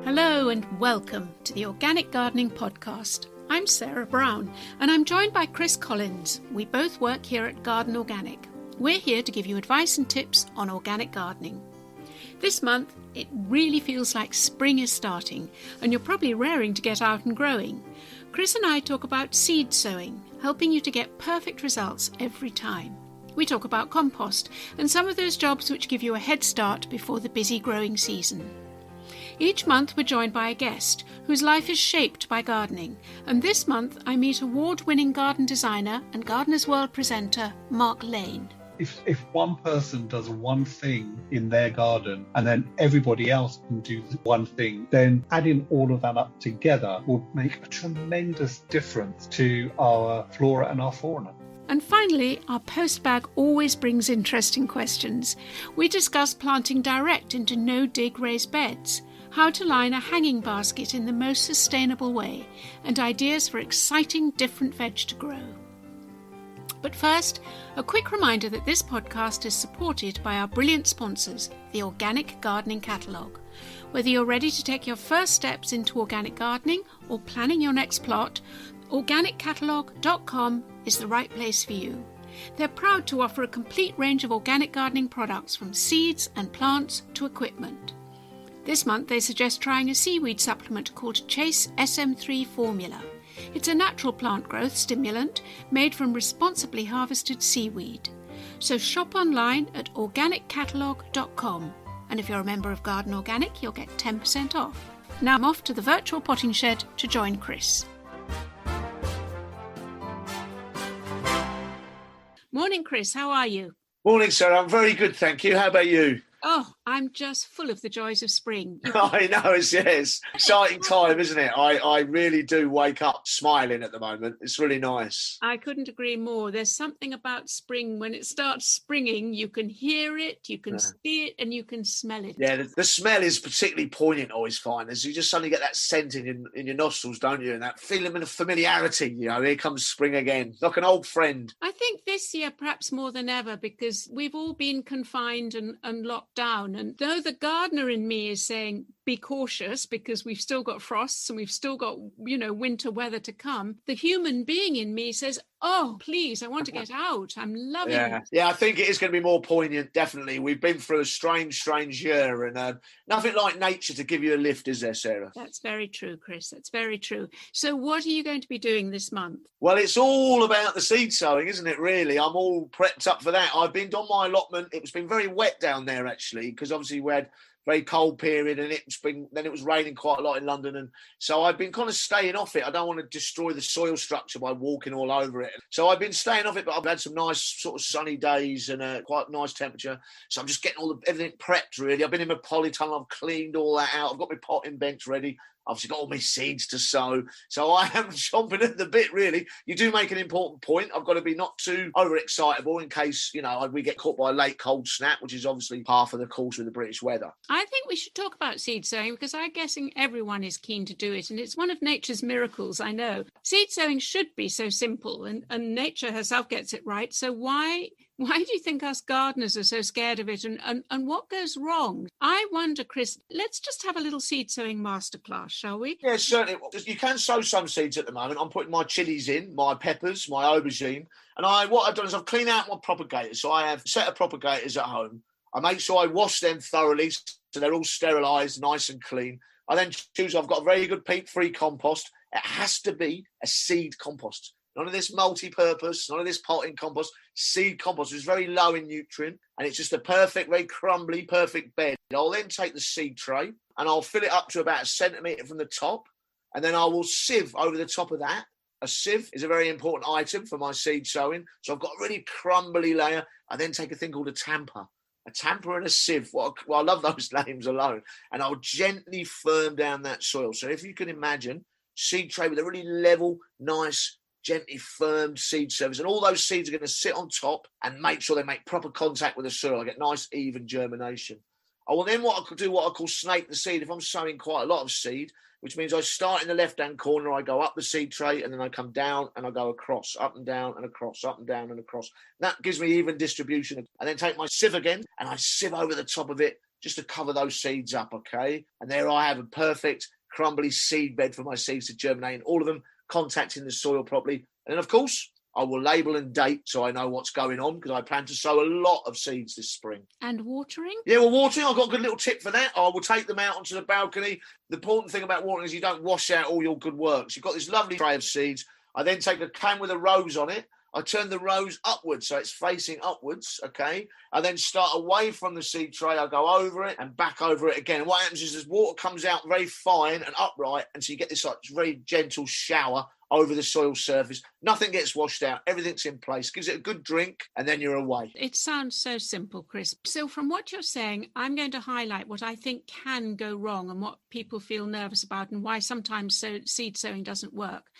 Hello and welcome to the Organic Gardening Podcast. I'm Sarah Brown and I'm joined by Chris Collins. We both work here at Garden Organic. We're here to give you advice and tips on organic gardening. This month, it really feels like spring is starting and you're probably raring to get out and growing. Chris and I talk about seed sowing, helping you to get perfect results every time. We talk about compost and some of those jobs which give you a head start before the busy growing season. Each month we're joined by a guest whose life is shaped by gardening, and this month I meet award-winning garden designer and Gardener's World presenter Mark Lane. If one person does one thing in their garden and then everybody else can do one thing, then adding all of that up together will make a tremendous difference to our flora and our fauna. And finally, our post bag always brings interesting questions. We discuss planting direct into no-dig raised beds, how to line a hanging basket in the most sustainable way, and ideas for exciting different veg to grow. But first, a quick reminder that this podcast is supported by our brilliant sponsors, the Organic Gardening Catalogue. Whether you're ready to take your first steps into organic gardening or planning your next plot, organiccatalogue.com is the right place for you. They're proud to offer a complete range of organic gardening products from seeds and plants to equipment. This month they suggest trying a seaweed supplement called Chase SM3 Formula. It's a natural plant growth stimulant made from responsibly harvested seaweed. So shop online at organiccatalogue.com. And if you're a member of Garden Organic, you'll get 10% off. Now I'm off to the virtual potting shed to join Chris. Morning, Chris. How are you? Morning, Sarah. I'm very good, thank you. How about you? Oh, I'm just full of the joys of spring. I know, it's exciting time, isn't it? I really do wake up smiling at the moment. It's really nice. I couldn't agree more. There's something about spring. When it starts springing, you can hear it, you can see it, and you can smell it. Yeah, the smell is particularly poignant, I always find, as you just suddenly get that scent in your nostrils, don't you? And that feeling of familiarity, here comes spring again, like an old friend. I think this year, perhaps more than ever, because we've all been confined and locked down. And though the gardener in me is saying, be cautious because we've still got frosts and we've still got, winter weather to come, the human being in me says, oh, please, I want to get out. I'm loving it. Yeah, I think it is going to be more poignant, definitely. We've been through a strange year and nothing like nature to give you a lift, is there, Sarah? That's very true, Chris. That's very true. So what are you going to be doing this month? Well, it's all about the seed sowing, isn't it, really? I'm all prepped up for that. I've been on my allotment. It's been very wet down there, actually, because obviously we had very cold period and then it was raining quite a lot in London, and so I've been kind of staying off it. I don't want to destroy the soil structure by walking all over it, so I've been staying off it, but I've had some nice sort of sunny days and quite nice temperature, so I'm just getting everything prepped, really. I've been in my polytunnel, I've cleaned all that out, I've got my potting bench ready, obviously got all my seeds to sow, so I am chomping at the bit, really. You do make an important point. I've got to be not too overexcitable in case, we get caught by a late cold snap, which is obviously par for the course with the British weather. I think we should talk about seed sowing because I'm guessing everyone is keen to do it, and it's one of nature's miracles, I know. Seed sowing should be so simple, and nature herself gets it right, so why do you think us gardeners are so scared of it, and what goes wrong? I wonder, Chris, let's just have a little seed sowing masterclass, shall we? Yeah, certainly. You can sow some seeds at the moment. I'm putting my chilies in, my peppers, my aubergine, and what I've done is I've cleaned out my propagators. So I have a set of propagators at home. I make sure I wash them thoroughly so they're all sterilised, nice and clean. I then I've got a very good peat-free compost. It has to be a seed compost. None of this multi-purpose, none of this potting compost. Seed compost is very low in nutrient, and it's just a perfect, very crumbly, perfect bed. I'll then take the seed tray and I'll fill it up to about 1 centimetre from the top, and then I will sieve over the top of that. A sieve is a very important item for my seed sowing. So I've got a really crumbly layer. I then take a thing called a tamper. A tamper and a sieve. Well, I love those names alone. And I'll gently firm down that soil. So if you can imagine, seed tray with a really level, nice, gently firmed seed surface, and all those seeds are going to sit on top and make sure they make proper contact with the soil. I get nice even germination. I will then what I call snake the seed. If I'm sowing quite a lot of seed, which means I start in the left-hand corner, I go up the seed tray, and then I come down and I go across, up and down and across, up and down and across. That gives me even distribution. And then take my sieve again and I sieve over the top of it just to cover those seeds up, okay? And there I have a perfect crumbly seed bed for my seeds to germinate in, all of them contacting the soil properly. And then, of course, I will label and date so I know what's going on, because I plan to sow a lot of seeds this spring. And watering? Yeah, well, watering, I've got a good little tip for that. I will take them out onto the balcony. The important thing about watering is you don't wash out all your good works. You've got this lovely tray of seeds. I then take a can with a rose on it. I turn the rose upwards, so it's facing upwards, okay? I then start away from the seed tray. I go over it and back over it again. And what happens is this water comes out very fine and upright, and so you get this like very gentle shower over the soil surface. Nothing gets washed out. Everything's in place. Gives it a good drink, and then you're away. It sounds so simple, Chris. So from what you're saying, I'm going to highlight what I think can go wrong and what people feel nervous about and why sometimes seed sowing doesn't work.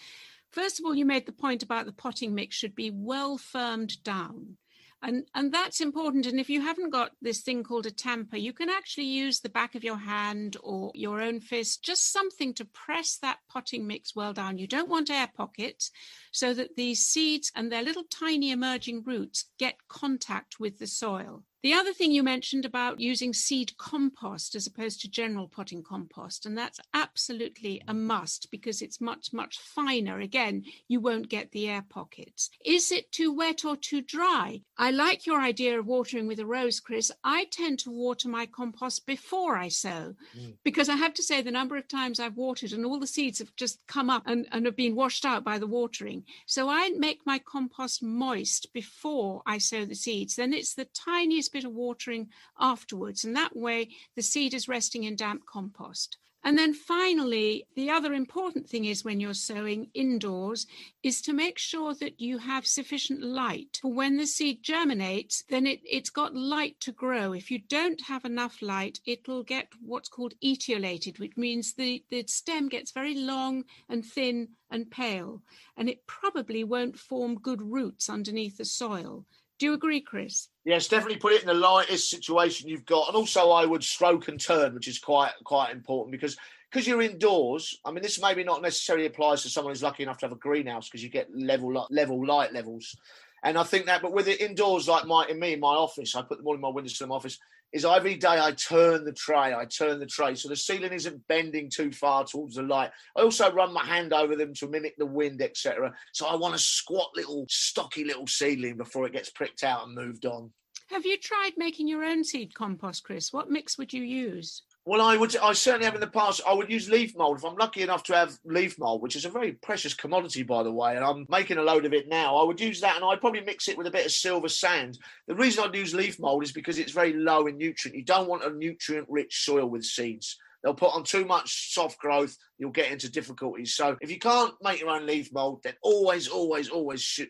First of all, you made the point about the potting mix should be well firmed down. And that's important. And if you haven't got this thing called a tamper, you can actually use the back of your hand or your own fist, just something to press that potting mix well down. You don't want air pockets, so that these seeds and their little tiny emerging roots get contact with the soil. The other thing you mentioned about using seed compost as opposed to general potting compost, and that's absolutely a must because it's much, much finer. Again, you won't get the air pockets. Is it too wet or too dry? I like your idea of watering with a rose, Chris. I tend to water my compost before I sow because I have to say the number of times I've watered and all the seeds have just come up and have been washed out by the watering. So I make my compost moist before I sow the seeds. Then it's the tiniest bit of watering afterwards, and that way the seed is resting in damp compost. And then finally, the other important thing is when you're sowing indoors is to make sure that you have sufficient light. For when the seed germinates, then it's got light to grow. If you don't have enough light, it'll get what's called etiolated, which means the stem gets very long and thin and pale, and it probably won't form good roots underneath the soil. Do you agree, Chris? Yes, definitely put it in the lightest situation you've got. And also I would stroke and turn, which is quite important because you're indoors. I mean, this maybe not necessarily applies to someone who's lucky enough to have a greenhouse because you get level light levels. And I think that, but with it indoors, like in my office, I put them all in my windows to my office, is every day I turn the tray. So the ceiling isn't bending too far towards the light. I also run my hand over them to mimic the wind, etc. So I want a squat stocky little seedling before it gets pricked out and moved on. Have you tried making your own seed compost, Chris? What mix would you use? Well, I certainly have in the past. I would use leaf mould if I'm lucky enough to have leaf mould, which is a very precious commodity, by the way, and I'm making a load of it now. I would use that, and I'd probably mix it with a bit of silver sand. The reason I'd use leaf mould is because it's very low in nutrient. You don't want a nutrient-rich soil with seeds. They'll put on too much soft growth, you'll get into difficulties. So if you can't make your own leaf mould, then always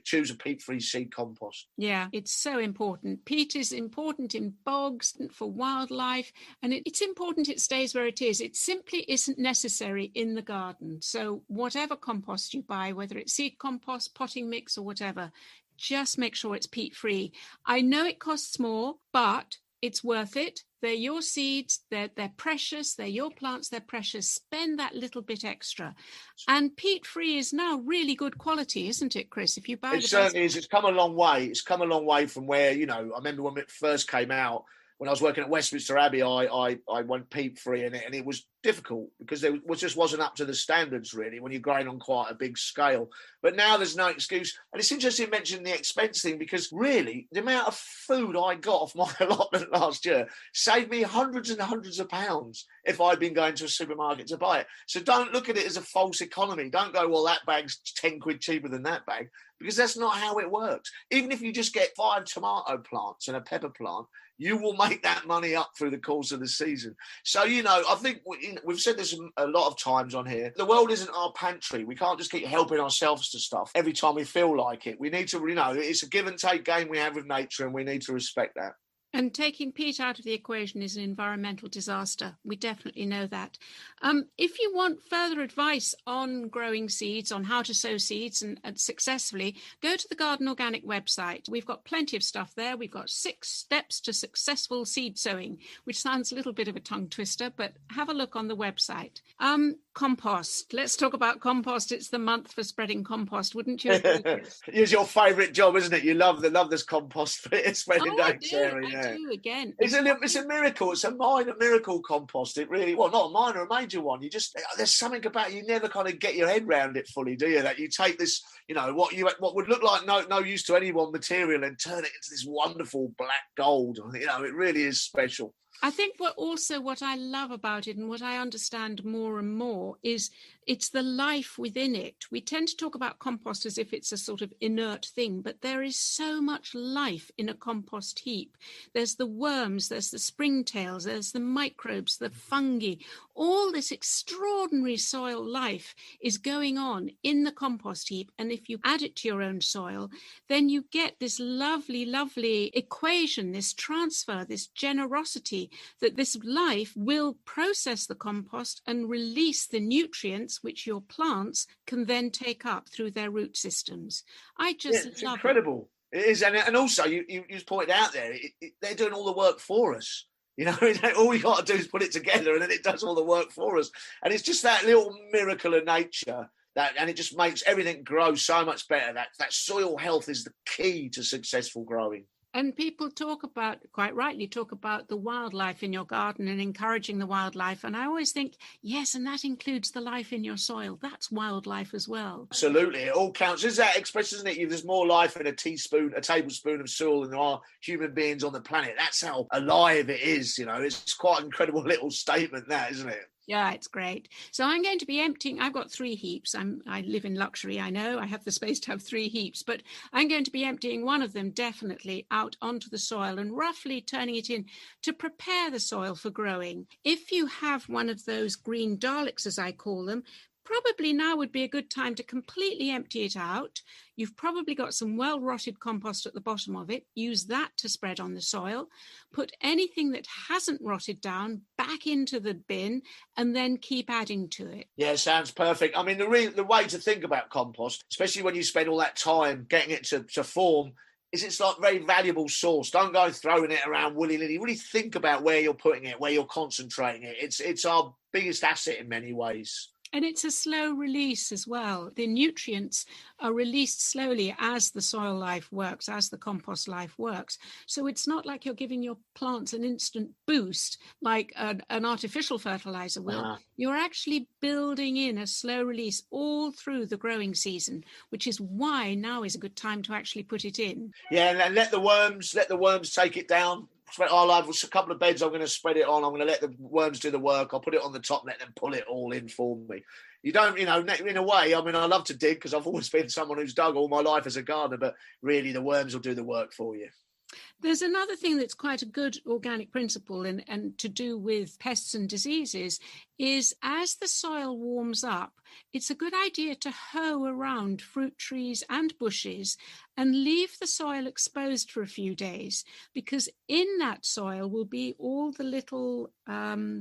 choose a peat-free seed compost. Yeah, it's so important. Peat is important in bogs for wildlife, and it's important it stays where it is. It simply isn't necessary in the garden. So whatever compost you buy, whether it's seed compost, potting mix or whatever, just make sure it's peat-free. I know it costs more, but it's worth it. They're your seeds, they're precious, they're your plants, they're precious. Spend that little bit extra. And peat-free is now really good quality, isn't it, Chris? If you buy it certainly is. It's come a long way. It's come a long way from where, I remember when it first came out, when I was working at Westminster Abbey, I went peat-free in it, and it was difficult because it just wasn't up to the standards, really, when you're growing on quite a big scale. But now there's no excuse. And it's interesting mentioning the expense thing because, really, the amount of food I got off my allotment last year saved me hundreds and hundreds of pounds if I'd been going to a supermarket to buy it. So don't look at it as a false economy. Don't go, well, that bag's 10 quid cheaper than that bag, because that's not how it works. Even if you just get 5 tomato plants and a pepper plant, you will make that money up through the course of the season. So, I think we've said this a lot of times on here. The world isn't our pantry. We can't just keep helping ourselves to stuff every time we feel like it. We need to, it's a give and take game we have with nature, and we need to respect that. And taking peat out of the equation is an environmental disaster. We definitely know that. If you want further advice on growing seeds, on how to sow seeds and successfully, go to the Garden Organic website. We've got plenty of stuff there. We've got 6 steps to successful seed sowing, which sounds a little bit of a tongue twister, but have a look on the website. Compost. Let's talk about compost. It's the month for spreading compost, wouldn't you agree, Chris? It's your favourite job, isn't it? You love this compost spreading I day, do. Sarah. I Yeah. do. Again, It's a miracle. It's a minor miracle, compost. It really, well, not a minor, a major one. There's something about it, you never kind of get your head around it fully, do you? That you take this, what would look like no use to anyone material and turn it into this wonderful black gold. It really is special. I think what I love about it and what I understand more and more is it's the life within it. We tend to talk about compost as if it's a sort of inert thing, but there is so much life in a compost heap. There's the worms, there's the springtails, there's the microbes, the fungi. All this extraordinary soil life is going on in the compost heap. And if you add it to your own soil, then you get this lovely, lovely equation, this transfer, this generosity, that this life will process the compost and release the nutrients which your plants can then take up through their root systems. It's incredible. It is, and also you just pointed out there, they're doing all the work for us. All we got to do is put it together, and then it does all the work for us. And it's just that little miracle of nature and it just makes everything grow so much better. That soil health is the key to successful growing. And people quite rightly talk about the wildlife in your garden and encouraging the wildlife. And I always think, yes, and that includes the life in your soil. That's wildlife as well. Absolutely. It all counts. Is that expression, isn't it? There's more life in a tablespoon of soil than there are human beings on the planet. That's how alive it is. It's quite an incredible little statement, that, isn't it? Yeah, it's great. So I'm going to be emptying. I've got 3 heaps. I live in luxury, I know. I have the space to have 3 heaps, but I'm going to be emptying one of them definitely out onto the soil and roughly turning it in to prepare the soil for growing. If you have one of those green Daleks, as I call them, probably now would be a good time to completely empty it out. You've probably got some well-rotted compost at the bottom of it. Use that to spread on the soil. Put anything that hasn't rotted down back into the bin and then keep adding to it. Yeah, sounds perfect. I mean, the way to think about compost, especially when you spend all that time getting it to form, is it's like a very valuable source. Don't go throwing it around willy-nilly. Really think about where you're putting it, where you're concentrating it. It's our biggest asset in many ways. And it's a slow release as well. The nutrients are released slowly as the soil life works, as the compost life works. So it's not like you're giving your plants an instant boost like an artificial fertilizer will. Uh-huh. You're actually building in a slow release all through the growing season, which is why now is a good time to actually put it in. Yeah, and let the worms take it down. I'll have a couple of beds I'm going to spread it on. I'm going to let the worms do the work. I'll put it on the top, let them pull it all in for me. You don't, in a way, I mean, I love to dig because I've always been someone who's dug all my life as a gardener, but really the worms will do the work for you. There's another thing that's quite a good organic principle and to do with pests and diseases is as the soil warms up, it's a good idea to hoe around fruit trees and bushes and leave the soil exposed for a few days, because in that soil will be all the little,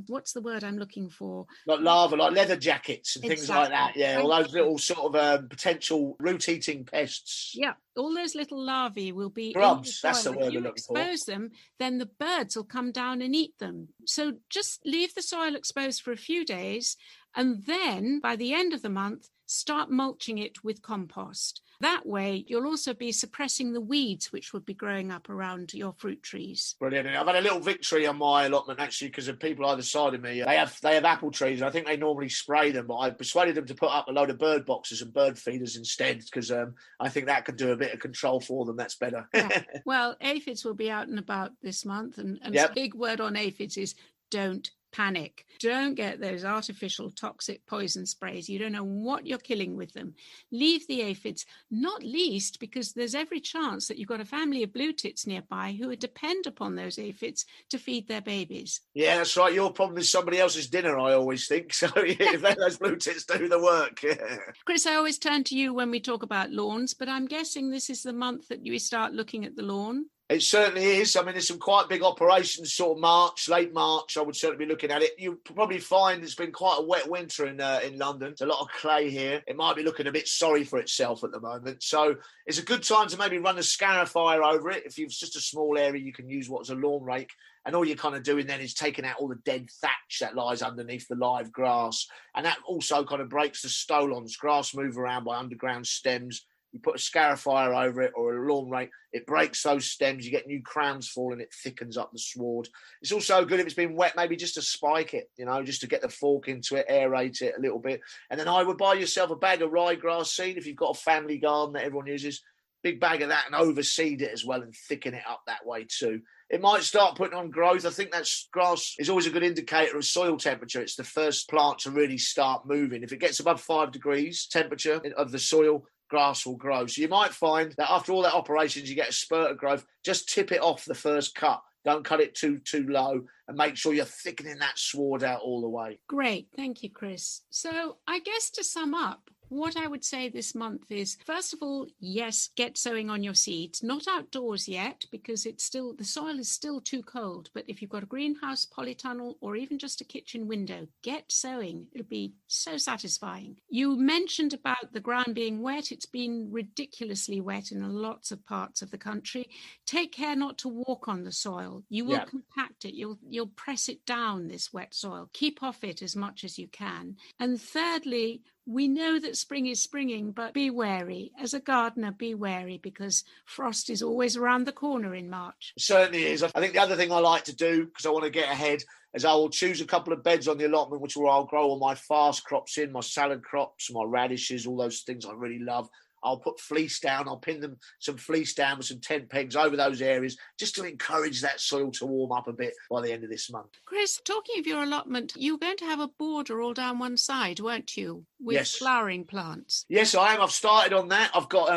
what's the word I'm looking for? Like larvae, like leather jackets and things like that. Yeah, all those little sort of potential root-eating pests. Yeah, all those little larvae will be grubs. In the soil. That's the word we're looking for. Expose them, then the birds will come down and eat them. So just leave the soil exposed for a few days, and then by the end of the month, start mulching it with compost. That way, you'll also be suppressing the weeds which would be growing up around your fruit trees. Brilliant. I've had a little victory on my allotment, actually, because of people either side of me. They have apple trees. I think they normally spray them, but I persuaded them to put up a load of bird boxes and bird feeders instead, because I think that could do a bit of control for them. That's better. Yeah. Well, aphids will be out and about this month, and yep. The big word on aphids is don't panic. Don't get those artificial toxic poison sprays. You don't know what you're killing with them. Leave the aphids, not least because there's every chance that you've got a family of blue tits nearby who would depend upon those aphids to feed their babies. Yeah, that's right. Your problem is somebody else's dinner, I always think. So yeah, if those blue tits do the work. Yeah. Chris, I always turn to you when we talk about lawns, but I'm guessing this is the month that you start looking at the lawn. It certainly is. I mean, there's some quite big operations, sort of March, late March. I would certainly be looking at it. You'll probably find it's been quite a wet winter in London. There's a lot of clay here. It might be looking a bit sorry for itself at the moment. So it's a good time to maybe run a scarifier over it. If you've just a small area, you can use what's a lawn rake. And all you're kind of doing then is taking out all the dead thatch that lies underneath the live grass. And that also kind of breaks the stolons. Grass move around by underground stems. You put a scarifier over it or a lawn rake, it breaks those stems, you get new crowns falling, it thickens up the sward. It's also good if it's been wet, maybe just to spike it, just to get the fork into it, aerate it a little bit. And then I would buy yourself a bag of ryegrass seed if you've got a family garden that everyone uses. Big bag of that and overseed it as well and thicken it up that way too. It might start putting on growth. I think that grass is always a good indicator of soil temperature. It's the first plant to really start moving. If it gets above 5 degrees temperature of the soil, grass will grow. So you might find that after all that operations, you get a spurt of growth. Just tip it off the first cut. Don't cut it too low and make sure you're thickening that sward out all the way. Great. Thank you, Chris. So I guess to sum up, what I would say this month is, first of all, yes, get sowing on your seeds. Not outdoors yet because the soil is still too cold. But if you've got a greenhouse, polytunnel, or even just a kitchen window, get sowing. It'll be so satisfying. You mentioned about the ground being wet. It's been ridiculously wet in lots of parts of the country. Take care not to walk on the soil. You will compact it. You'll press it down, this wet soil. Keep off it as much as you can. And thirdly, we know that spring is springing, but be wary. As a gardener, be wary because frost is always around the corner in March. It certainly is. I think the other thing I like to do, because I want to get ahead, is I will choose a couple of beds on the allotment, which where I'll grow all my fast crops in, my salad crops, my radishes, all those things I really love. I'll put fleece down. I'll pin them some fleece down with some tent pegs over those areas just to encourage that soil to warm up a bit by the end of this month. Chris, talking of your allotment, you were going to have a border all down one side, weren't you, with flowering plants? Yes, I am. I've started on that. I've got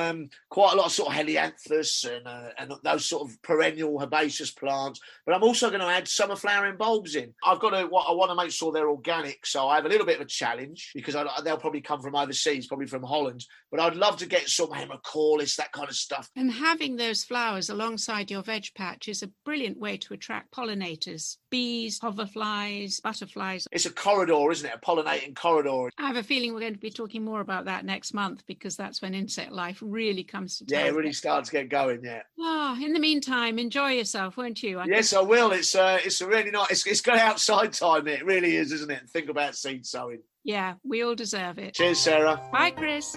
quite a lot of sort of helianthus and those sort of perennial herbaceous plants, but I'm also going to add summer flowering bulbs in. I want to make sure they're organic, so I have a little bit of a challenge because they'll probably come from overseas, probably from Holland, but I'd love to get some hemicaulis, that kind of stuff. And having those flowers alongside your veg patch is a brilliant way to attract pollinators, bees, hoverflies, butterflies. It's a corridor, isn't it? A pollinating corridor. I have a feeling we're going to be talking more about that next month because that's when insect life really comes to town. Yeah, it really starts to get going, yeah. In the meantime, enjoy yourself, won't you? Yes, I will. It's a really nice, it's good outside time, it really is, isn't it? Think about seed sowing. Yeah, we all deserve it. Cheers, Sarah. Bye, Chris.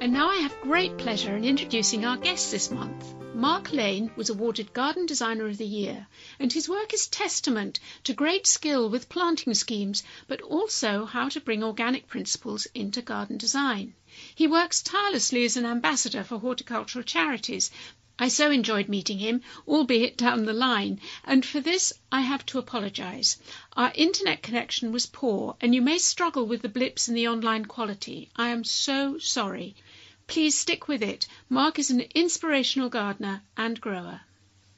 And now I have great pleasure in introducing our guest this month. Mark Lane was awarded Garden Designer of the Year, and his work is testament to great skill with planting schemes, but also how to bring organic principles into garden design. He works tirelessly as an ambassador for horticultural charities. I so enjoyed meeting him, albeit down the line, and for this I have to apologise. Our internet connection was poor, and you may struggle with the blips in the online quality. I am so sorry. Please stick with it. Mark is an inspirational gardener and grower.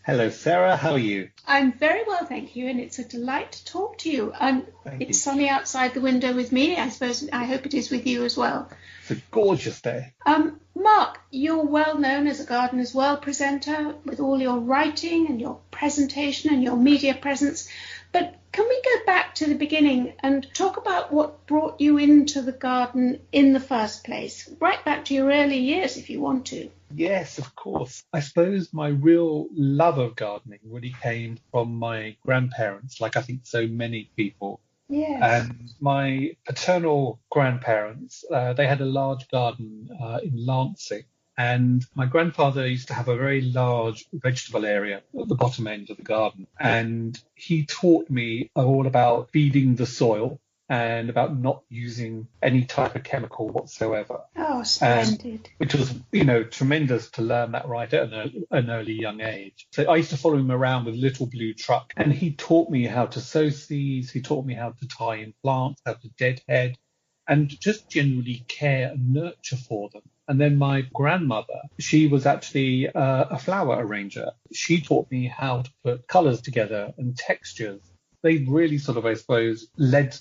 Hello, Sarah. How are you? I'm very well, thank you, and it's a delight to talk to you. It's sunny outside the window with me. I hope it is with you as well. It's a gorgeous day. Mark, you're well known as a Gardener's World presenter with all your writing and your presentation and your media presence. But can we go back to the beginning and talk about what brought you into the garden in the first place? Right back to your early years, if you want to. Yes, of course. I suppose my real love of gardening really came from my grandparents, like I think so many people. Yes. And my paternal grandparents, they had a large garden in Lancing. And my grandfather used to have a very large vegetable area at the bottom end of the garden. And he taught me all about feeding the soil and about not using any type of chemical whatsoever. Oh, splendid. Which was, tremendous to learn that right at an early young age. So I used to follow him around with a little blue truck, and he taught me how to sow seeds. He taught me how to tie in plants, how to deadhead, and just generally care and nurture for them. And then my grandmother, she was actually a flower arranger. She taught me how to put colours together and textures. They really sort of, I suppose, led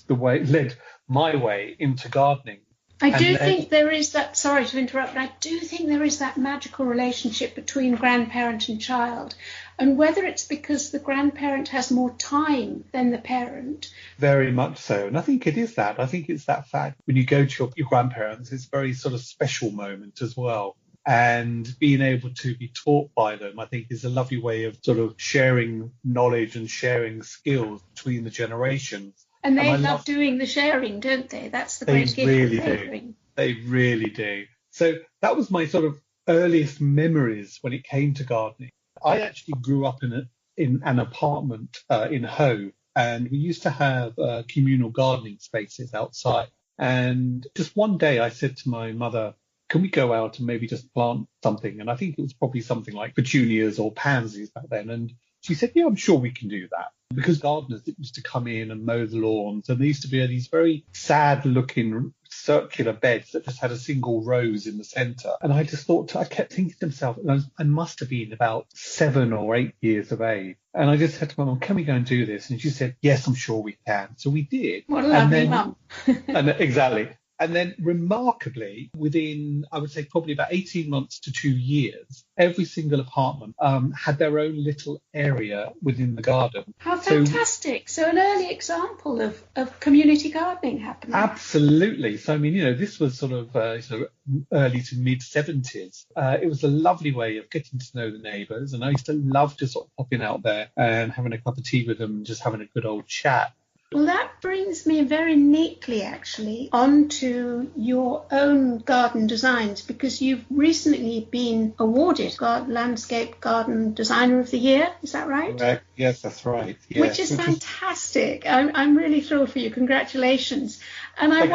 my way into gardening. I do think there is that, sorry to interrupt, but I do think there is that magical relationship between grandparent and child. And whether it's because the grandparent has more time than the parent. Very much so. And I think it is that. I think it's that fact when you go to your grandparents, it's a very sort of special moment as well. And being able to be taught by them, I think, is a lovely way of sort of sharing knowledge and sharing skills between the generations. And they love doing the sharing, don't they? That's the great gift really they do. bring. They really do. So that was my sort of earliest memories when it came to gardening. I actually grew up in an apartment in Hove, and we used to have communal gardening spaces outside. And just one day I said to my mother, can we go out and maybe just plant something? And I think it was probably something like petunias or pansies back then. And she said, yeah, I'm sure we can do that. Because gardeners used to come in and mow the lawns, and there used to be these very sad-looking circular beds that just had a single rose in the centre. And I just thought, I kept thinking to myself, and I must have been about 7 or 8 years of age. And I just said to my mum, can we go and do this? And she said, yes, I'm sure we can. So we did. What a lovely mum. Exactly. And then remarkably, within, I would say, probably about 18 months to 2 years, every single apartment had their own little area within the garden. How fantastic. So an early example of community gardening happening. Absolutely. So, I mean, this was sort of early to mid 70s. It was a lovely way of getting to know the neighbours. And I used to love just sort of popping out there and having a cup of tea with them and just having a good old chat. Well, that brings me very neatly, actually, onto your own garden designs, because you've recently been awarded Landscape Garden Designer of the Year. Is that right? Correct. Yes, that's right. Yes. Which is fantastic. I'm really thrilled for you. Congratulations. And I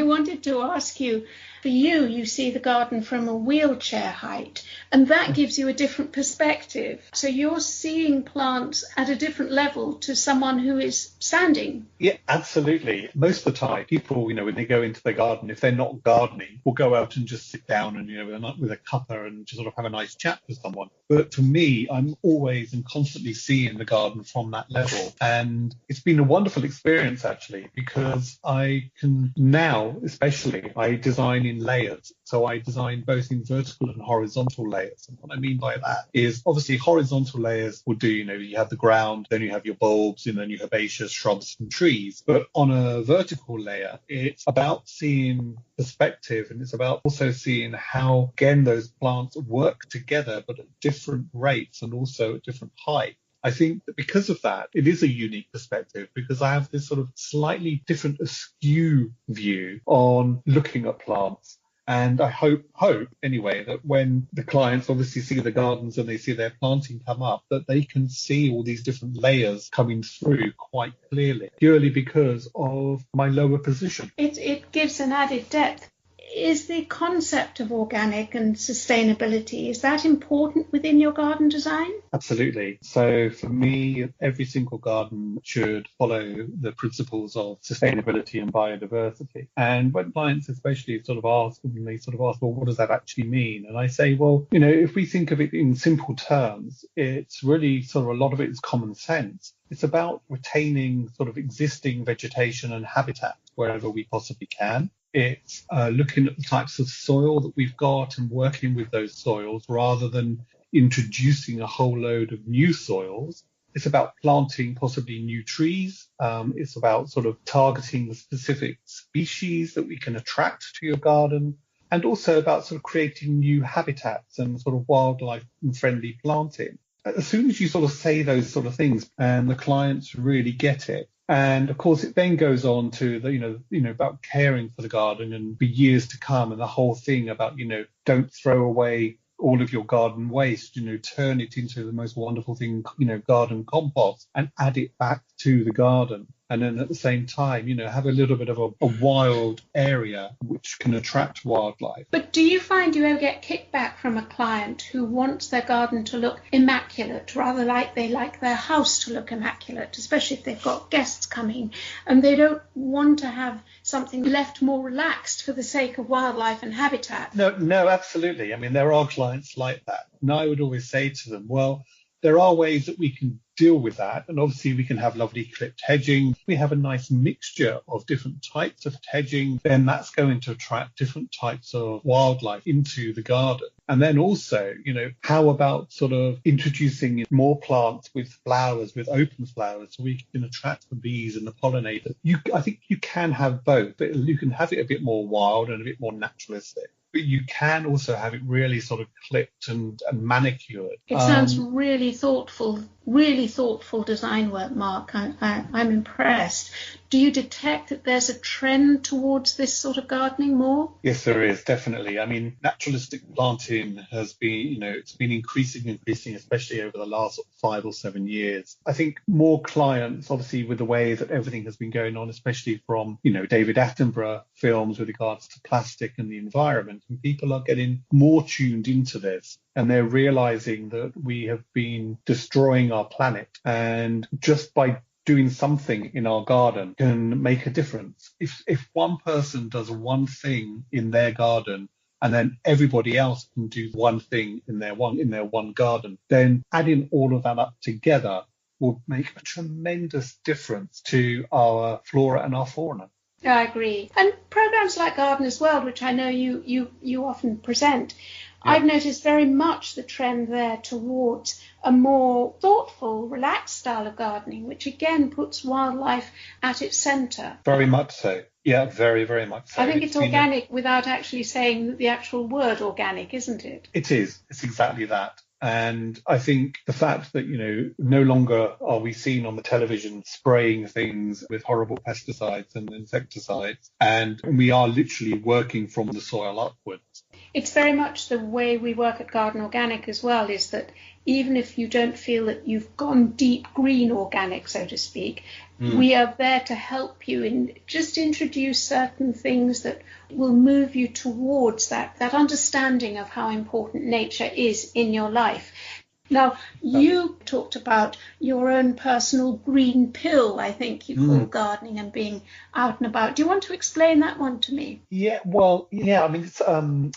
wanted to ask you, for you see the garden from a wheelchair height, and that gives you a different perspective. So you're seeing plants at a different level to someone who is standing. Yeah, absolutely. Most of the time, people, when they go into their garden, if they're not gardening, will go out and just sit down and, with a cuppa and just sort of have a nice chat with someone. But for me, I'm always and constantly seeing the garden from that level. And it's been a wonderful experience, actually, because I can now, especially, I design in layers. So I design both in vertical and horizontal layers. And what I mean by that is obviously horizontal layers will do, you have the ground, then you have your bulbs, and then you have herbaceous shrubs and trees. But on a vertical layer, it's about seeing perspective, and it's about also seeing how, again, those plants work together, but at different rates and also at different height. I think that because of that, it is a unique perspective, because I have this sort of slightly different askew view on looking at plants. And I hope anyway, that when the clients obviously see the gardens and they see their planting come up, that they can see all these different layers coming through quite clearly, purely because of my lower position. It gives an added depth. Is the concept of organic and sustainability, is that important within your garden design? Absolutely. So for me, every single garden should follow the principles of sustainability and biodiversity. And when clients especially sort of ask, well, what does that actually mean? And I say, well, if we think of it in simple terms, it's really sort of a lot of it is common sense. It's about retaining sort of existing vegetation and habitat wherever we possibly can. It's looking at the types of soil that we've got and working with those soils rather than introducing a whole load of new soils. It's about planting possibly new trees. It's about sort of targeting the specific species that we can attract to your garden, and also about sort of creating new habitats and sort of wildlife and friendly planting. As soon as you sort of say those sort of things and the clients really get it, and of course, it then goes on to the, about caring for the garden and for years to come, and the whole thing about, don't throw away all of your garden waste, turn it into the most wonderful thing, garden compost, and add it back to the garden. And then at the same time, have a little bit of a wild area which can attract wildlife. But do you find you ever get kickback from a client who wants their garden to look immaculate, rather like they like their house to look immaculate, especially if they've got guests coming, and they don't want to have something left more relaxed for the sake of wildlife and habitat? No, absolutely. I mean, there are clients like that. And I would always say to them, well, there are ways that we can deal with that. And obviously we can have lovely clipped hedging. We have a nice mixture of different types of hedging. Then that's going to attract different types of wildlife into the garden. And then also, how about sort of introducing more plants with flowers, with open flowers, so we can attract the bees and the pollinators. I think you can have both, but you can have it a bit more wild and a bit more naturalistic. But you can also have it really sort of clipped and manicured. It sounds really thoughtful design work, Mark. I'm impressed. Do you detect that there's a trend towards this sort of gardening more? Yes, there is, definitely. I mean, naturalistic planting has been, it's been increasing, especially over the last 5 or 7 years. I think more clients, obviously, with the way that everything has been going on, especially from, David Attenborough films with regards to plastic and the environment, and people are getting more tuned into this. And they're realizing that we have been destroying our planet. And just by doing something in our garden can make a difference. If one person does one thing in their garden and then everybody else can do one thing in their one garden, then adding all of that up together will make a tremendous difference to our flora and our fauna. I agree. And programs like Gardener's World, which I know you often present, I've noticed very much the trend there towards a more thoughtful, relaxed style of gardening, which again puts wildlife at its centre. Very much so. Yeah, very, very much so. I think it's organic without actually saying the actual word organic, isn't it? It is. It's exactly that. And I think the fact that, no longer are we seen on the television spraying things with horrible pesticides and insecticides, and we are literally working from the soil upwards. It's very much the way we work at Garden Organic as well, is that even if you don't feel that you've gone deep green organic, so to speak, we are there to help you and just introduce certain things that will move you towards that understanding of how important nature is in your life. Now, you talked about your own personal green pill, I think you call gardening and being out and about. Do you want to explain that one to me? Yeah, I mean, it's,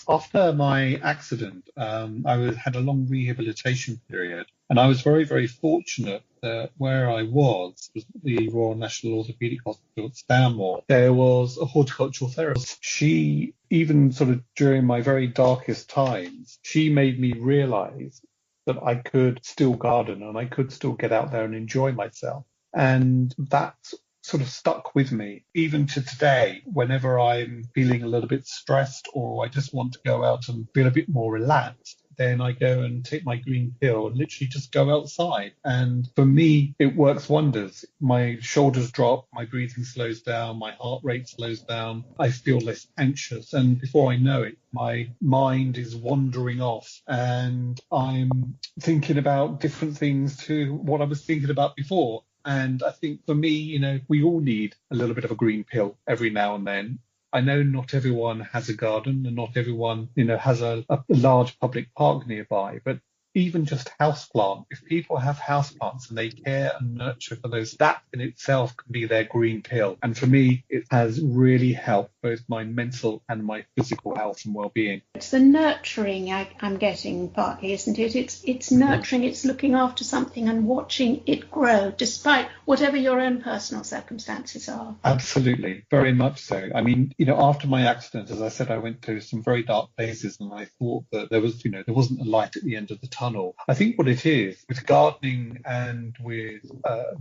after my accident, I had a long rehabilitation period, and I was very, very fortunate that where I was the Royal National Orthopaedic Hospital at Stanmore. There was a horticultural therapist. She, even sort of during my very darkest times, she made me realise that I could still garden and I could still get out there and enjoy myself. And that sort of stuck with me. Even to today, whenever I'm feeling a little bit stressed or I just want to go out and feel a bit more relaxed, then I go and take my green pill and literally just go outside. And for me, it works wonders. My shoulders drop, my breathing slows down, my heart rate slows down. I feel less anxious. And before I know it, my mind is wandering off and I'm thinking about different things to what I was thinking about before. And I think for me, we all need a little bit of a green pill every now and then. I know not everyone has a garden and not everyone, has a large public park nearby, but even just houseplant, if people have houseplants and they care and nurture for those, that in itself can be their green pill. And for me, it has really helped both my mental and my physical health and well-being. It's the nurturing I'm getting partly, isn't it? It's nurturing, it's looking after something and watching it grow despite whatever your own personal circumstances are. Absolutely, very much so. I mean, after my accident, as I said, I went to some very dark places and I thought that there wasn't a light at the end of the tunnel. I think what it is with gardening and with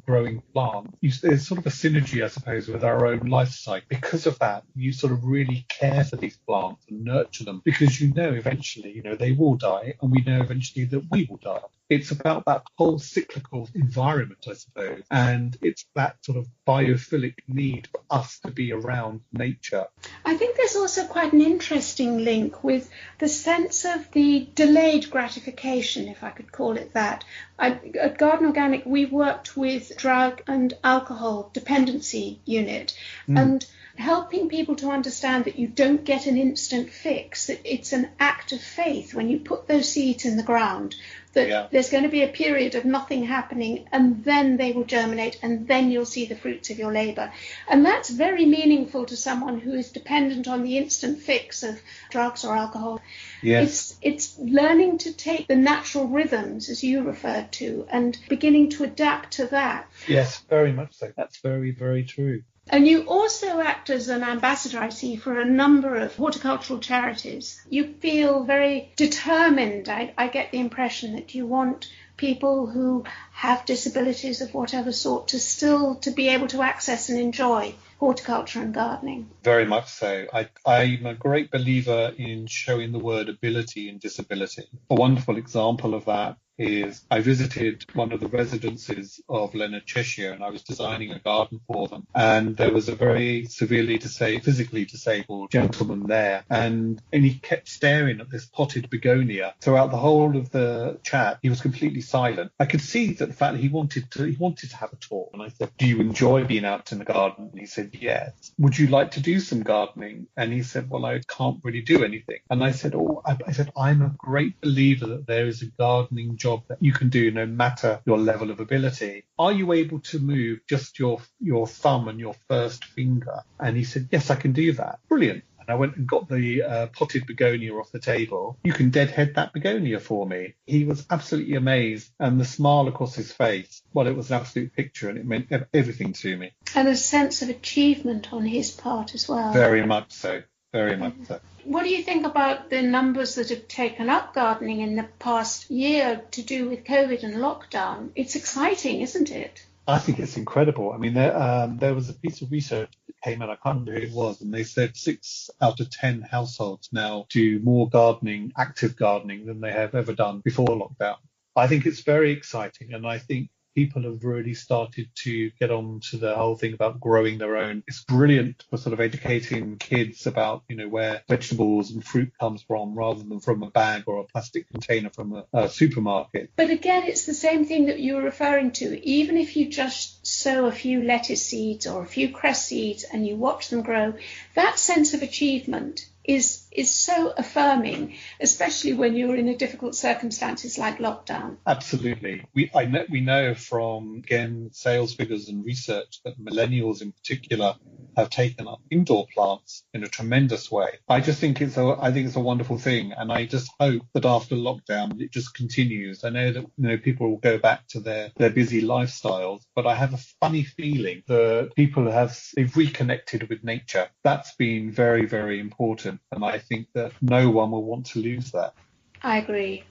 growing plants, there's sort of a synergy, I suppose, with our own life cycle. Because of that, you sort of really care for these plants and nurture them because eventually, they will die, and we know eventually that we will die. It's about that whole cyclical environment, I suppose, and it's that sort of biophilic need for us to be around nature. I think there's also quite an interesting link with the sense of the delayed gratification, if I could call it that. At Garden Organic, we worked with drug and alcohol dependency unit, and helping people to understand that you don't get an instant fix, that it's an act of faith when you put those seeds in the ground, that there's going to be a period of nothing happening, and then they will germinate, and then you'll see the fruits of your labor. And that's very meaningful to someone who is dependent on the instant fix of drugs or alcohol. Yes. It's learning to take the natural rhythms, as you referred to, and beginning to adapt to that. Yes, very much so. That's very, very true. And you also act as an ambassador, I see, for a number of horticultural charities. You feel very determined. I get the impression that you want people who have disabilities of whatever sort to be able to access and enjoy horticulture and gardening. Very much so. I'm a great believer in showing the word ability in disability. A wonderful example of that is I visited one of the residences of Leonard Cheshire, and I was designing a garden for them. And there was a very physically disabled gentleman there, and he kept staring at this potted begonia throughout the whole of the chat. He was completely silent. I could see that the fact that he wanted to have a talk. And I said, "Do you enjoy being out in the garden?" And he said, "Yes." "Would you like to do some gardening?" And he said, "Well, I can't really do anything." And I said, "I'm a great believer that there is a gardening job that you can do no matter your level of ability. Are you able to move just your thumb and your first finger?" And he said, "Yes, I can do that." Brilliant. And I went and got the potted begonia off the table. "You can deadhead that begonia for me." He was absolutely amazed, and the smile across his face, well, it was an absolute picture, and it meant everything to me. And a sense of achievement on his part as well. Very much so. Very much so. What do you think about the numbers that have taken up gardening in the past year to do with COVID and lockdown? It's exciting, isn't it? I think it's incredible. I mean, there was a piece of research that came out, I can't remember who it was, and they said 6 out of 10 households now do more gardening, active gardening, than they have ever done before lockdown. I think it's very exciting, and I think people have really started to get on to the whole thing about growing their own. It's brilliant for sort of educating kids about, where vegetables and fruit comes from, rather than from a bag or a plastic container from a supermarket. But again, it's the same thing that you were referring to. Even if you just sow a few lettuce seeds or a few cress seeds and you watch them grow, that sense of achievement is so affirming, especially when you're in a difficult circumstances like lockdown. Absolutely. We know from, again, sales figures and research that millennials in particular have taken up indoor plants in a tremendous way. I just think it's a wonderful thing, and I just hope that after lockdown it just continues. I know that people will go back to their busy lifestyles, but I have a funny feeling that they've reconnected with nature. That's been very, very important, and I think that no one will want to lose that. I agree.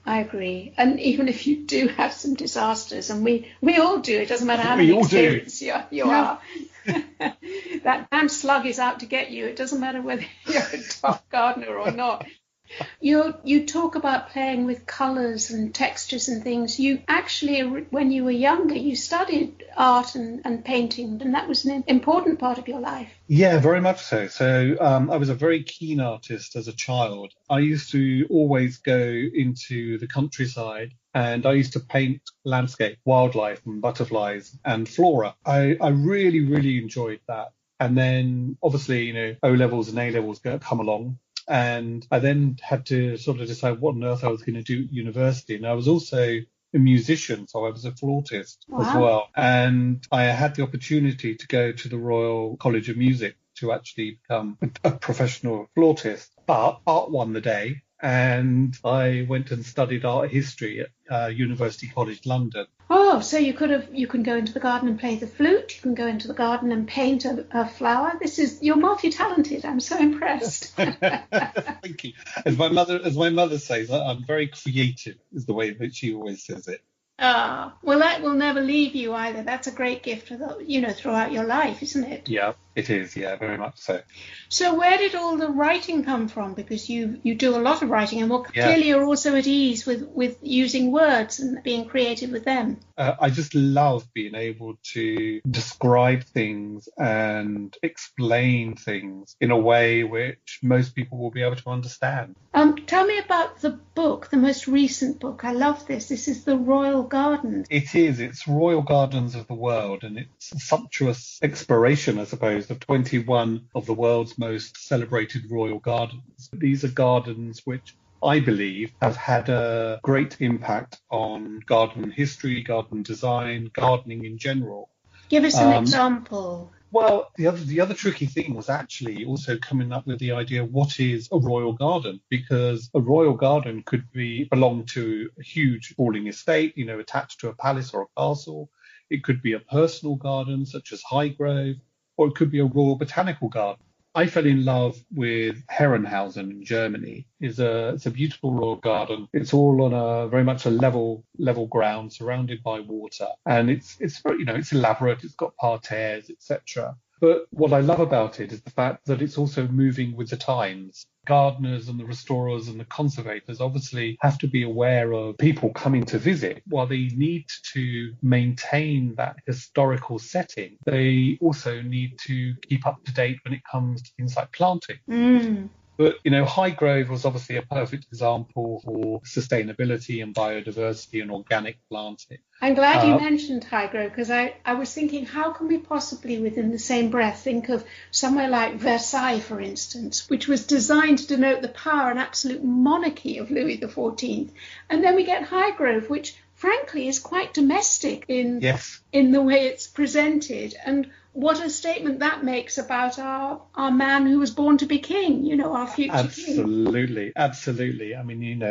And even if you do have some disasters, and we all do, it doesn't matter how many experienced you are. That damn slug is out to get you. It doesn't matter whether you're a top gardener or not. You talk about playing with colours and textures and things. You actually, when you were younger, you studied art and painting, and that was an important part of your life. Yeah, very much so. So I was a very keen artist as a child. I used to always go into the countryside, and I used to paint landscape, wildlife and butterflies and flora. I really, really enjoyed that. And then obviously, O-levels and A-levels come along. And I then had to sort of decide what on earth I was going to do at university. And I was also a musician, so I was a flautist as well. And I had the opportunity to go to the Royal College of Music to actually become a professional flautist. But art won the day, and I went and studied art history at University College London. Oh, so you can go into the garden and play the flute. You can go into the garden and paint a flower. You're multi-talented. I'm so impressed. Thank you. As my mother says, I'm very creative, is the way that she always says it. Well, that will never leave you either. That's a great gift, throughout your life, isn't it? Yeah, it is. Yeah, very much so. So where did all the writing come from? Because you do a lot of writing, and clearly you're also at ease with using words and being creative with them. I just love being able to describe things and explain things in a way which most people will be able to understand. Tell me about the book, the most recent book. I love this. This is The Royal Gardens. It is. It's Royal Gardens of the World, and it's a sumptuous exploration, I suppose, composed of 21 of the world's most celebrated royal gardens. These are gardens which I believe have had a great impact on garden history, garden design, gardening in general. Give us an example. Well, the other tricky thing was actually also coming up with the idea of what is a royal garden, because a royal garden could belong to a huge sprawling estate, attached to a palace or a castle. It could be a personal garden such as Highgrove, or it could be a royal botanical garden. I fell in love with Herrenhausen in Germany. It's a beautiful royal garden. It's all on a very much a level ground, surrounded by water, and it's it's elaborate. It's got parterres, etc. But what I love about it is the fact that it's also moving with the times. Gardeners and the restorers and the conservators obviously have to be aware of people coming to visit. While they need to maintain that historical setting, they also need to keep up to date when it comes to things like planting. But, Highgrove was obviously a perfect example for sustainability and biodiversity and organic planting. I'm glad you mentioned Highgrove, because I was thinking, how can we possibly, within the same breath, think of somewhere like Versailles, for instance, which was designed to denote the power and absolute monarchy of Louis XIV. And then we get Highgrove, which frankly is quite domestic in the way it's presented. And what a statement that makes about our man who was born to be king, our future king. Absolutely. I mean,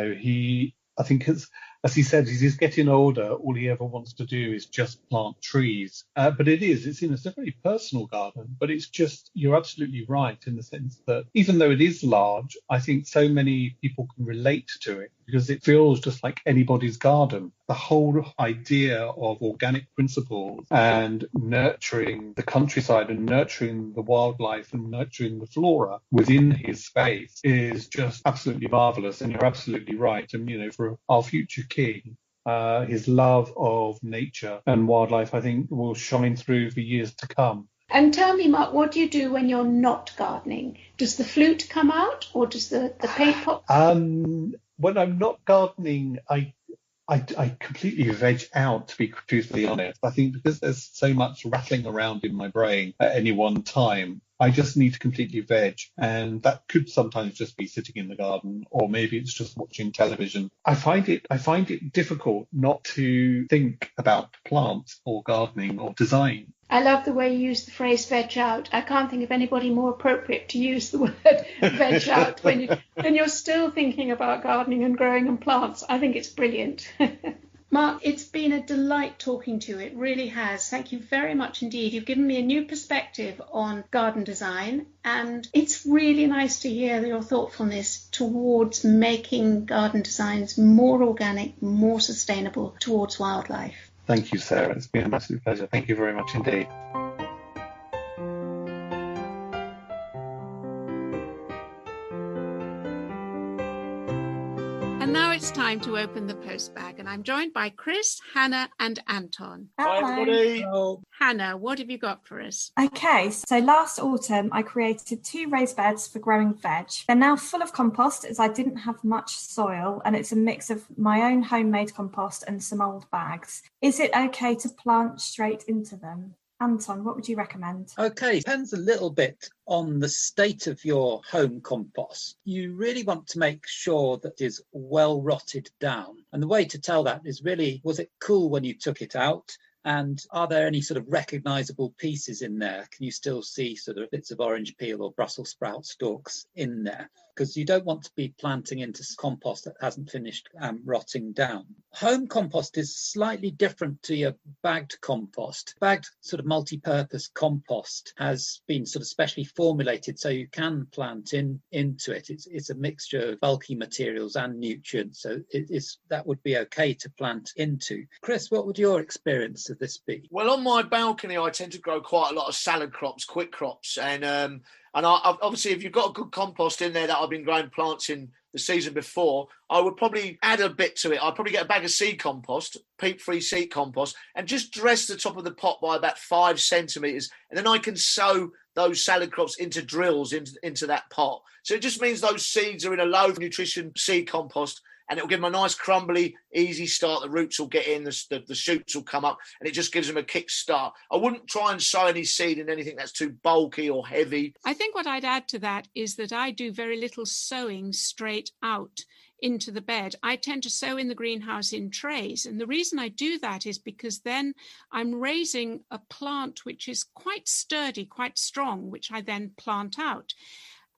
I think as he said, he's getting older. All he ever wants to do is just plant trees. But it's a very personal garden, but it's just, you're absolutely right in the sense that even though it is large, I think so many people can relate to it because it feels just like anybody's garden. The whole idea of organic principles and nurturing the countryside and nurturing the wildlife and nurturing the flora within his space is just absolutely marvelous. And you're absolutely right. And, for our future king, his love of nature and wildlife, I think, will shine through for years to come. And tell me, Mark, what do you do when you're not gardening? Does the flute come out, or does the paint pot? When I'm not gardening, I completely veg out, to be truthfully honest. I think because there's so much rattling around in my brain at any one time, I just need to completely veg. And that could sometimes just be sitting in the garden, or maybe it's just watching television. I find it difficult not to think about plants or gardening or design. I love the way you use the phrase veg out. I can't think of anybody more appropriate to use the word veg out when you're still thinking about gardening and growing and plants. I think it's brilliant. Mark, it's been a delight talking to you. It really has. Thank you very much indeed. You've given me a new perspective on garden design, and it's really nice to hear your thoughtfulness towards making garden designs more organic, more sustainable towards wildlife. Thank you, Sarah. It's been an absolute pleasure. Thank you very much indeed. And now it's time to open the post bag, and I'm joined by Chris, Hannah and Anton. Hi, everybody. Hello. Hannah, what have you got for us? Okay, so last autumn I created 2 raised beds for growing veg. They're now full of compost as I didn't have much soil, and it's a mix of my own homemade compost and some old bags. Is it okay to plant straight into them? Anton, what would you recommend? Okay, depends a little bit on the state of your home compost. You really want to make sure that it is well rotted down. And the way to tell that is really, was it cool when you took it out? And are there any sort of recognisable pieces in there? Can you still see sort of bits of orange peel or Brussels sprout stalks in there? Because you don't want to be planting into compost that hasn't finished rotting down. Home compost is slightly different to your bagged compost. Bagged sort of multi-purpose compost has been sort of specially formulated so you can plant into it. It's a mixture of bulky materials and nutrients, so that would be okay to plant into. Chris, what would your experience of this be? Well, on my balcony, I tend to grow quite a lot of salad crops, quick crops, and obviously, if you've got a good compost in there that I've been growing plants in the season before, I would probably add a bit to it. I'd probably get a bag of seed compost, peat-free seed compost, and just dress the top of the pot by about 5 centimetres. And then I can sow those salad crops into drills into that pot. So it just means those seeds are in a low nutrition seed compost. and it'll give them a nice crumbly, easy start. The roots will get in, the shoots will come up, and it just gives them a kick start. I wouldn't try and sow any seed in anything that's too bulky or heavy. I think what I'd add to that is that I do very little sowing straight out into the bed. I tend to sow in the greenhouse in trays. And the reason I do that is because then I'm raising a plant which is quite sturdy, quite strong, which I then plant out.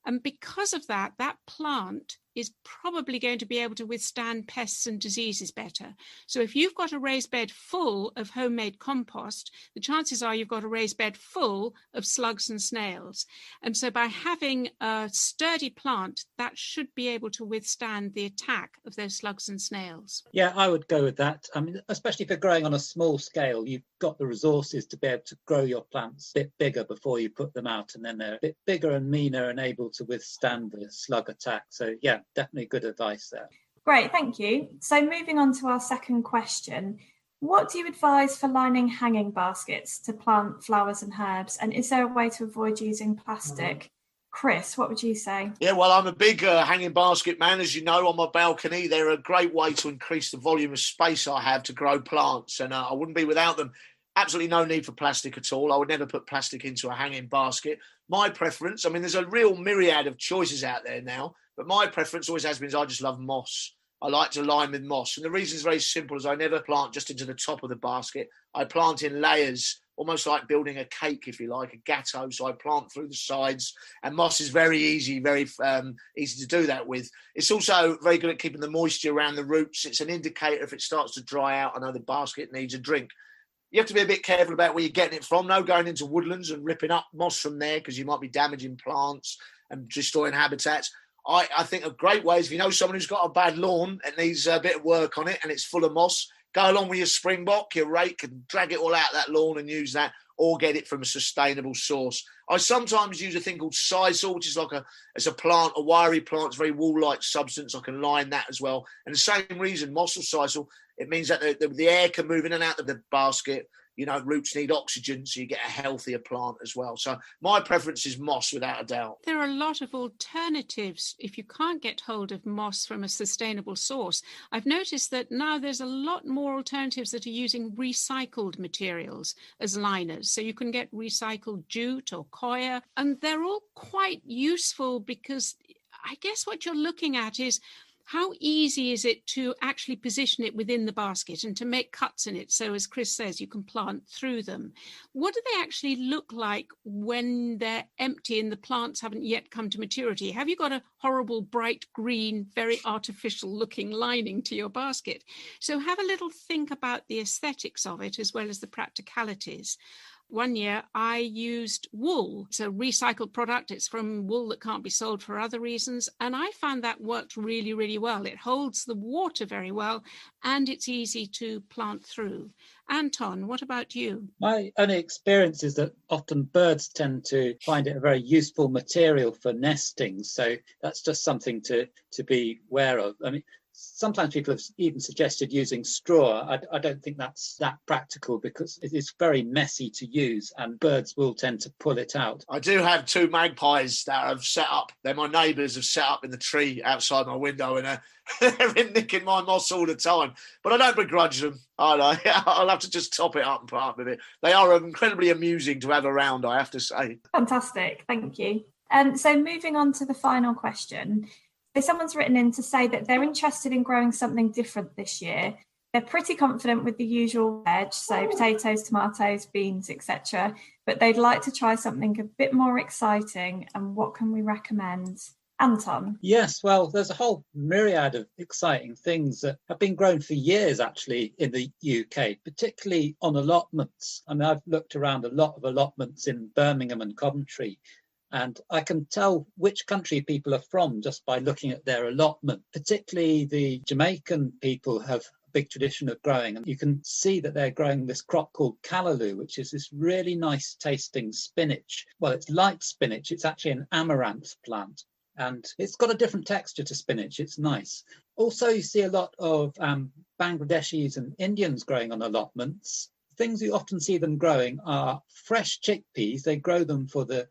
And because of that, that plant is probably going to be able to withstand pests and diseases better. So if you've got a raised bed full of homemade compost, the chances are you've got a raised bed full of slugs and snails. And so by having a sturdy plant, that should be able to withstand the attack of those slugs and snails. Yeah, I would go with that. I mean, especially if you're growing on a small scale, you've got the resources to be able to grow your plants a bit bigger before you put them out, and then they're a bit bigger and meaner and able to withstand the slug attack. So yeah, definitely good advice there. Great, thank you. So moving on to our second question, what do you advise for lining hanging baskets to plant flowers and herbs? And is there a way to avoid using plastic? Chris, what would you say? Yeah, well, I'm a big hanging basket man, as you know, on my balcony. They're a great way to increase the volume of space I have to grow plants, and I wouldn't be without them. Absolutely no need for plastic at all. I would never put plastic into a hanging basket. My preference, I mean, there's a real myriad of choices out there now, but my preference always has been is I just love moss. I like to line with moss. And the reason is very simple, is I never plant just into the top of the basket. I plant in layers, almost like building a cake, if you like, a gâteau. So I plant through the sides, and moss is very easy, very easy to do that with. It's also very good at keeping the moisture around the roots. It's an indicator if it starts to dry out. I know the basket needs a drink. You have to be a bit careful about where you're getting it from. No going into woodlands and ripping up moss from there, because you might be damaging plants and destroying habitats. I think a great way is, if you know someone who's got a bad lawn and needs a bit of work on it and it's full of moss, go along with your springbok, your rake, and drag it all out that lawn and use that, or get it from a sustainable source. I sometimes use a thing called sisal, which is like a plant, a wiry plant. It's a very wool-like substance. I can line that as well. And the same reason, moss or sisal, it means that the air can move in and out of the basket. You know, roots need oxygen, so you get a healthier plant as well. So my preference is moss, without a doubt. There are a lot of alternatives if you can't get hold of moss from a sustainable source. I've noticed that now there's a lot more alternatives that are using recycled materials as liners. So you can get recycled jute or coir, and they're all quite useful, because I guess what you're looking at is, how easy is it to actually position it within the basket and to make cuts in it? So as Chris says, you can plant through them. What do they actually look like when they're empty and the plants haven't yet come to maturity? Have you got a horrible, bright green, very artificial looking lining to your basket? So have a little think about the aesthetics of it as well as the practicalities. One year I used wool. It's a recycled product. It's from wool that can't be sold for other reasons. And I found that worked really, really well. It holds the water very well, and it's easy to plant through. Anton, what about you? My only experience is that often birds tend to find it a very useful material for nesting. So that's just something to be aware of. I mean, sometimes people have even suggested using straw. I don't think that's that practical, because it is very messy to use and birds will tend to pull it out. I do have two magpies that have set up. They're my neighbours, have set up in the tree outside my window, and they're in nicking my moss all the time. But I don't begrudge them. I'll have to just top it up and put up with it. They are incredibly amusing to have around, I have to say. Fantastic, thank you. So moving on to the final question. So someone's written in to say that they're interested in growing something different this year. They're pretty confident with the usual veg, so potatoes, tomatoes, beans, etc. But they'd like to try something a bit more exciting. And what can we recommend? Anton? Yes, well, there's a whole myriad of exciting things that have been grown for years, actually, in the UK, particularly on allotments. I mean, I've looked around a lot of allotments in Birmingham and Coventry, and I can tell which country people are from just by looking at their allotment. Particularly the Jamaican people have a big tradition of growing, and you can see that they're growing this crop called callaloo, which is this really nice tasting spinach. Well, it's like spinach, it's actually an amaranth plant, and it's got a different texture to spinach. It's nice. Also, you see a lot of Bangladeshis and Indians growing on allotments. Things you often see them growing are fresh chickpeas. They grow them for the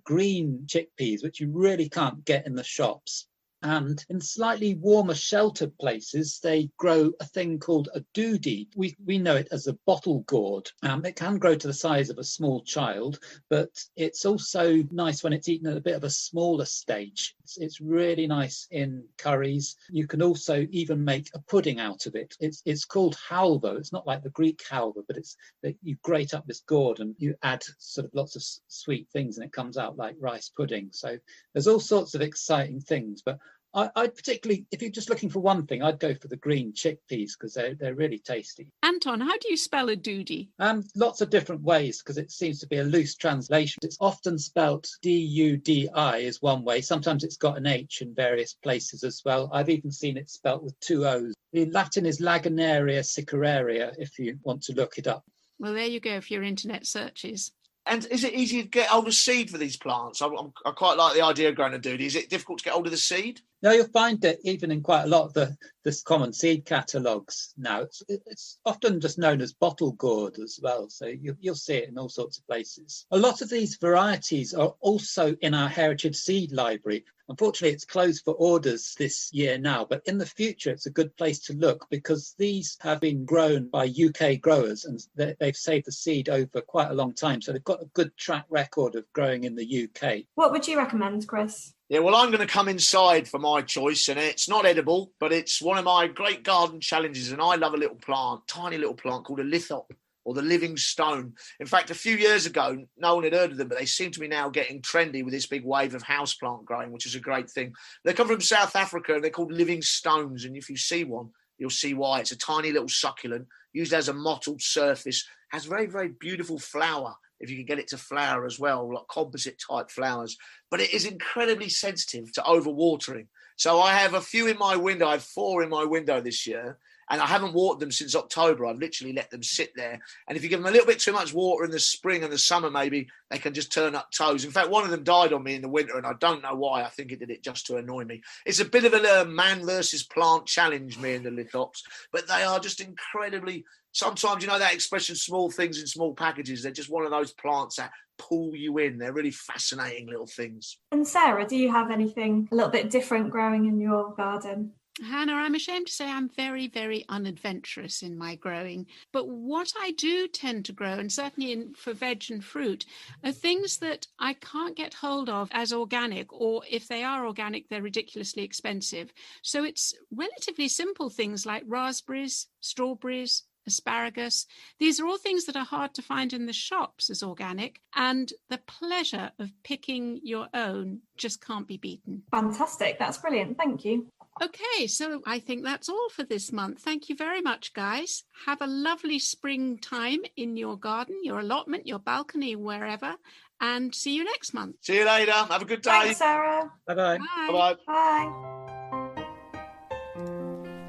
green chickpeas, which you really can't get in the shops. And in slightly warmer, sheltered places, they grow a thing called a doody. We know it as a bottle gourd. It can grow to the size of a small child, but it's also nice when it's eaten at a bit of a smaller stage. It's really nice in curries. You can also even make a pudding out of it. It's called halva. It's not like the Greek halva, but it's that you grate up this gourd and you add sort of lots of sweet things and it comes out like rice pudding. So there's all sorts of exciting things, but I'd particularly, if you're just looking for one thing, I'd go for the green chickpeas because they're really tasty. Anton, how do you spell a doody? Lots of different ways because it seems to be a loose translation. It's often spelt D-U-D-I is one way. Sometimes it's got an H in various places as well. I've even seen it spelt with 2 O's. The Latin is Laganaria siceraria if you want to look it up. Well, there you go for your internet searches. And is it easy to get hold of seed for these plants? I quite like the idea of growing a doody. Is it difficult to get hold of the seed? No, you'll find it even in quite a lot of the common seed catalogues now. It's often just known as bottle gourd as well, so you'll see it in all sorts of places. A lot of these varieties are also in our heritage seed library. Unfortunately, it's closed for orders this year now, but in the future, it's a good place to look because these have been grown by UK growers and they've saved the seed over quite a long time. So they've got a good track record of growing in the UK. What would you recommend, Chris? Yeah, well, I'm going to come inside for my choice, and it's not edible, but it's one of my great garden challenges, and I love a little plant, tiny little plant called a lithop, or the living stone. In fact, a few years ago, no one had heard of them, but they seem to be now getting trendy with this big wave of houseplant growing, which is a great thing. They come from South Africa, and they're called living stones, and if you see one, you'll see why. It's a tiny little succulent, used as a mottled surface, has very, very beautiful flower, if you can get it to flower as well, like composite type flowers. But it is incredibly sensitive to overwatering. So I have a few in my window. I have 4 in my window this year, and I haven't watered them since October. I've literally let them sit there. And if you give them a little bit too much water in the spring and the summer, maybe they can just turn up toes. In fact, one of them died on me in the winter, and I don't know why. I think it did it just to annoy me. It's a bit of a man versus plant challenge, me and the lithops, but they are just incredibly... Sometimes, you know that expression, small things in small packages, they're just one of those plants that pull you in. They're really fascinating little things. And Sarah, do you have anything a little bit different growing in your garden? Hannah, I'm ashamed to say I'm very, very unadventurous in my growing. But what I do tend to grow, and certainly for veg and fruit, are things that I can't get hold of as organic, or if they are organic, they're ridiculously expensive. So it's relatively simple things like raspberries, strawberries, asparagus. These are all things that are hard to find in the shops as organic, and the pleasure of picking your own just can't be beaten. Fantastic. That's brilliant. Thank you. Okay, so I think that's all for this month. Thank you very much, guys. Have a lovely springtime in your garden, your allotment, your balcony, wherever, and see you next month. See you later. Have a good day. Thanks, Sarah. Bye-bye. Bye-bye. Bye.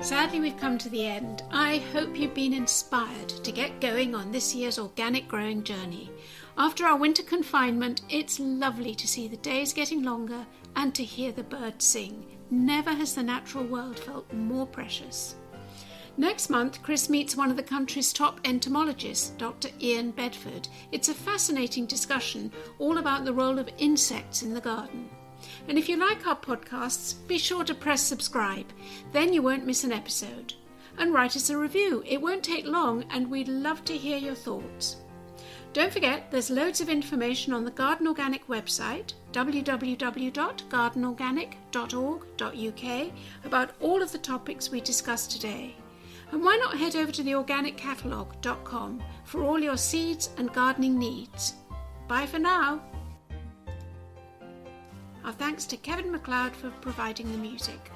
Sadly, we've come to the end. I hope you've been inspired to get going on this year's organic growing journey. After our winter confinement, it's lovely to see the days getting longer and to hear the birds sing. Never has the natural world felt more precious. Next month, Chris meets one of the country's top entomologists, Dr. Ian Bedford. It's a fascinating discussion all about the role of insects in the garden. And if you like our podcasts, be sure to press subscribe. Then you won't miss an episode. And write us a review. It won't take long, and we'd love to hear your thoughts. Don't forget, there's loads of information on the Garden Organic website, www.gardenorganic.org.uk, about all of the topics we discussed today. And why not head over to the organiccatalogue.com for all your seeds and gardening needs. Bye for now. Our thanks to Kevin MacLeod for providing the music.